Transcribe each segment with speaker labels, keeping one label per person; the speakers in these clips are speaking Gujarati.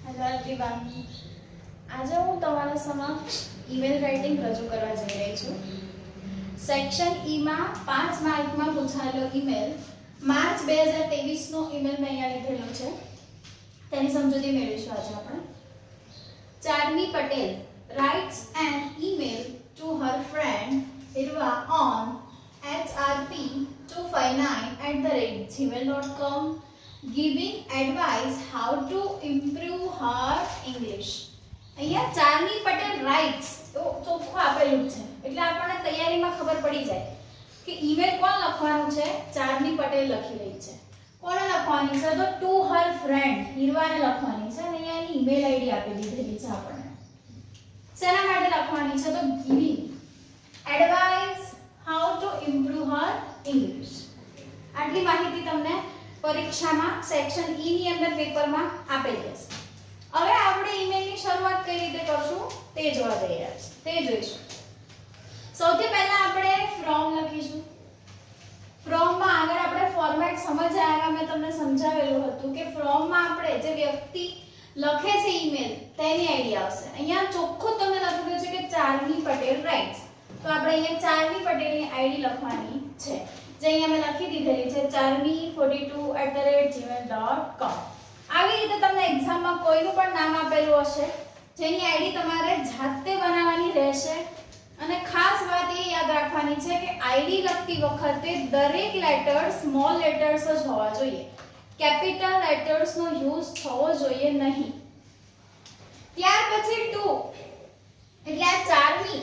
Speaker 1: હેલો એવરીવન, આજે હું તમારા સમક્ષ ઈમેલ રાઇટિંગ રજૂ કરવા જઈ રહી છું. સેક્શન ઈ માં 5 માર્કમાં પૂછાયેલો ઈમેલ માર્ચ 2023 નો ઈમેલ મેં અહીંયા લીધેલો છે. તેની સમજૂતી મેળવીશું આજે આપણે. Charmi Patel writes an email to her friend Hirva on hrp259@gmail.com giving advice how to improve her English. અહીંયા ચાર્મી પટેલ રાઇટ્સ તો ચોખ્ખું આપેલું છે એટલે આપણને તૈયારીમાં ખબર પડી જાય કે ઈમેલ કોણ લખવાનું છે. ચાર્મી પટેલ લખી રહી છે. કોણે લખવાની છે? તો ટુ હર ફ્રેન્ડ હિરવાને લખવાની છે અને અહીંયા એની ઈમેલ આઈડી આપી દીધેલી છે આપણને. શેના માટે લખવાની છે? તો giving advice how to improve Har English. આટલી માહિતી તમને પરીક્ષામાં સેક્શન ઈ ની અંદર પેપરમાં આપેલી હશે. હવે આપણે ઈમેલની શરૂઆત કઈ રીતે કરશું તે જોવા જઈ રહ્યા છીએ. તે જોઈશું. સૌથી પહેલા આપણે ફ્રોમ લખીશું. ફ્રોમ માં આગળ આપણે ફોર્મેટ સમજ્યા આવ્યા મેં તમને સમજાવેલું હતું કે ફ્રોમ માં આપણે જે વ્યક્તિ લખે છે ઈમેલ તેની આઈડી આવશે. અહીંયા ચોખ્ખું તમને લખેલું છે કે ચાર્મી પટેલ રાઇટ્સ, તો આપણે અહીંયા ચાર્મી પટેલની આઈડી લખવાની છે જે અહીંયા મેં લખી દીધેલી છે charmi42@gmail.com. આવી રીતે તમને એક્ઝામમાં કોઈનું પણ નામ આપેલું હશે જેની આઈડી તમારે જાતે બનાવવાની રહેશે. અને ખાસ વાત એ યાદ રાખવાની છે કે આઈડી લખતી વખતે દરેક લેટર સ્મોલ લેટર્સ જ હોવા જોઈએ. કેપિટલ લેટર્સ નો યુઝ થવો જોઈએ નહીં. ત્યાર પછી ટુ એટલે આ ચાર્મી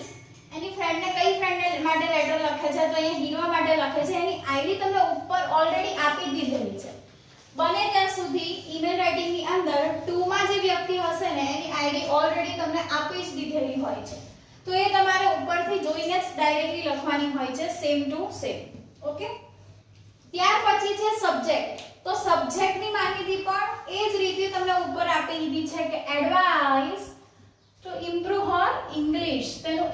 Speaker 1: એની ફ્રેન્ડને કઈ ફ્રેન્ડ માટે લેટર લખે છે તો અહીંયા હીરવા માટે લખે છે. એની આઈડી તમને ઉપર ઓલરેડી આપી દીધેલી છે. બને ત્યાં સુધી ઈમેલ રાઇટિંગ ની અંદર 2 માં જે વ્યક્તિ હશે ને એની આઈડી ઓલરેડી તમને આપી જ દીધેલી હોય છે, તો એ તમારે ઉપરથી જોઈને જ ડાયરેક્ટલી લખવાની હોય છે, સેમ ટુ સેમ. ઓકે. ત્યાર પછી છે સબ્જેક્ટ. તો સબ્જેક્ટ ની માહિતી પણ એ જ રીતે તમને ઉપર આપી દીધી છે કે advice to improve Har English. તેનું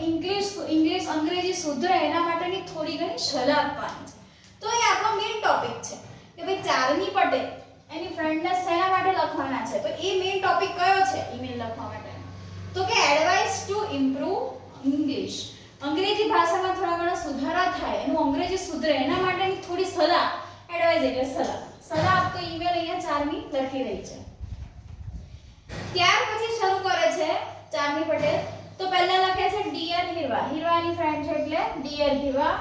Speaker 1: ઇંગ્લિશ અંગ્રેજી સુધરે એના માટેની થોડી ઘણી સલાહ આપવાની છે. તો એ આપણો મેઇન ટોપિક છે કે ભાઈ ચાર્મી પટેલ એની ફ્રેન્ડને શેના માટે લખવાના છે. તો એ મેઇન ટોપિક કયો છે ઈમેલ લખવા માટે? તો કે એડવાઇસ ટુ ઇમ્પ્રૂવ ઇંગ્લિશ. અંગ્રેજી ભાષામાં થોડા ઘણા સુધારા થાય, એનું અંગ્રેજી સુધરે એના માટેની થોડી સલાહ. એડવાઇસ એટલે સલાહ આપતો ઈમેલ અહીંયા ચાર્મી લખી રહી છે. ત્યાર પછી શરૂ કરે છે ચાર્મી પટેલ. તો પહેલા લખે છે ડિયર હિરવા. હિરવાની ફ્રેન્ડ છે એટલે dear હિરવા,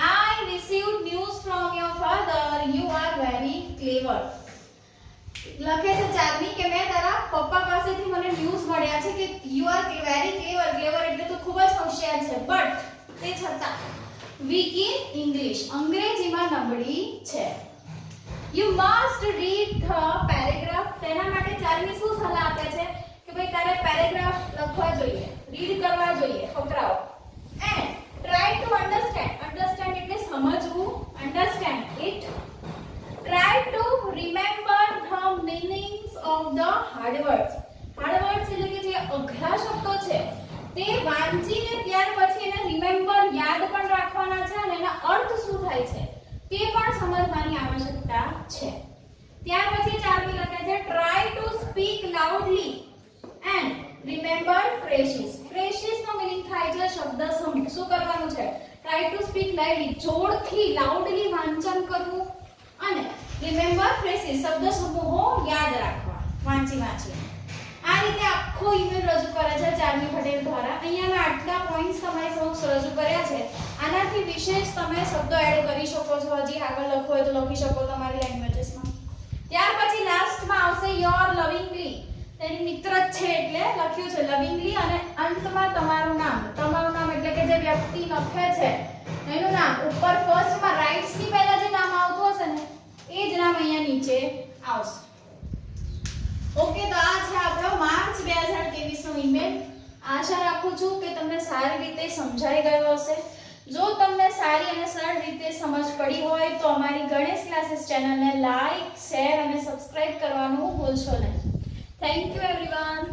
Speaker 1: I received news from your father. You are very clever. લખે છે ચાર્મી કે મેં તારા પપ્પા પાસેથી મને ન્યૂઝ મળ્યા છે કે you are very clever. clever એટલે તો ખૂબ જ હોશિયાર છે, બટ તે છતાં weak in English. અંગ્રેજીમાં નબળી છે. You must read the paragraph. તેના માટે ચાર્મી શું સલાહ આપે છે કે ભાઈ તારે પેરેગ્રાફ લખવા જોઈએ, રીડ કરવા જોઈએ ફકરાઓ. And try to understand. Understand એટલે સમજવું. Understand it. Try to remember the meanings of the hard words. Hard words એટલે કે જે અઘરા શબ્દો છે તે વાંચીને ત્યાર પછી એને રિમેમ્બર યાદ પણ રાખવાના છે અને એના અર્થ શું થાય છે તે પણ સમજવાની આવશ્યકતા છે. ત્યાર પછી ચાર્મી લખે છે try to speak loudly and remember phrases. phrases નો મીનિંગ થાય છે શબ્દ સમૂહ. શું કરવાનું છે? try to speak loudly જોરથી લાઉડલી વાંચન કરવું અને remember phrases શબ્દ સમૂહો યાદ રાખવા વાંચી. આ રીતે આખો ઈમેલ રજૂ કરે છે ચાર્મી પટેલ દ્વારા. અહીંયા મેં આટલા પોઈન્ટ્સ તમારી સમક્ષ રજૂ કર્યા છે. આનાથી વિશેષ તમે શબ્દો એડ કરી શકો છો. હજી આગળ લખવું હોય તો લખી શકો તમારી લેંગ્વેજીસમાં. ત્યાર પછી લાસ્ટમાં આવશે યોર લવિંગલી. તેની મિત્ર જ છે એટલે લખ્યું છે લવિંગલી અને અંતમાં તમારું નામ. તમારું નામ એટલે કે જે વ્યક્તિ લખે છે એનું નામ. ઉપર ફર્સ્ટમાં રાઇટ્સ ની પહેલા જે નામ આવતું હશે ને એ જ નામ અહીંયા નીચે આવશે. ઓકે. તો આ છે આપણો માર્ચ 2023 નો ઈમેલ. આશા રાખું છું કે તમને સારી રીતે સમજાઈ ગયો હશે. જો તમને સારી અને સરળ રીતે સમજ પડી હોય તો અમારી ગણેશ ક્લાસીસ ચેનલને લાઈક, શેર અને સબસ્ક્રાઇબ કરવાનું ભૂલશો નહીં. Thank you everyone.